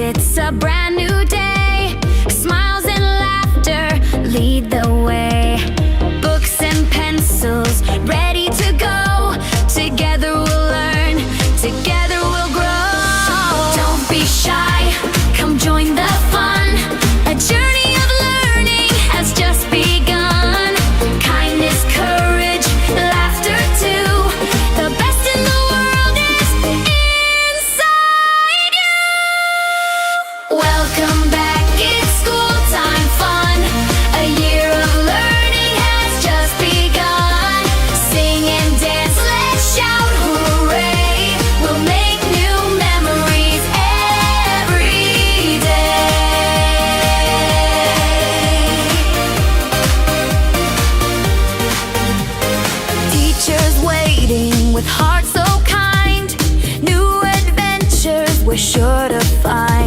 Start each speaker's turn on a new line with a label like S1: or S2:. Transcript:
S1: it's a brand new day. Smiles and laughter lead the way. Books and pencils ready to go. Together we'll learn, together we'll grow. Don't be shy, come join the fun. A journey of learning has just begun. Kindness, courage, laughter too. The best in the world is inside you. Welcome back, it's school time fun. A year of learning has just begun. Sing and dance, let's shout hooray. We'll make new memories every day. Teachers waiting with hearts so kind. New adventures we're sure to find.